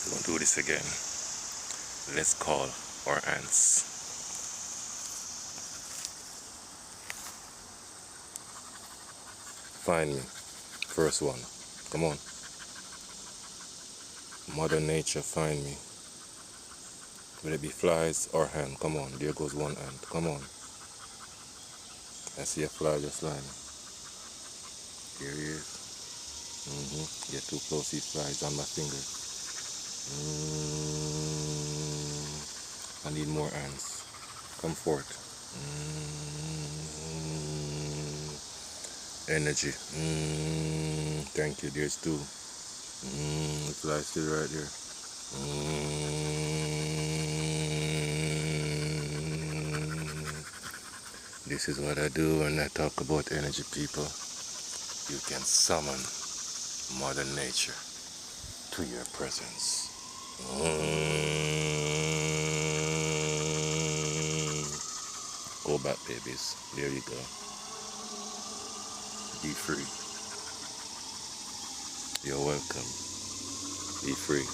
Don't do this again. Let's call our ants. Find me. First one. Come on. Mother Nature, find me. Will it be flies or ant? Come on. There goes one ant. Come on. I see a fly just lying. Here he is. Get too close, he flies on my finger. I need more ants. Come forth. Energy. Thank you. There's two. The fly's still right there. This is what I do when I talk about energy, people. You can summon Mother Nature to your presence. Go back, babies. There you go. Be free. You're welcome. Be free.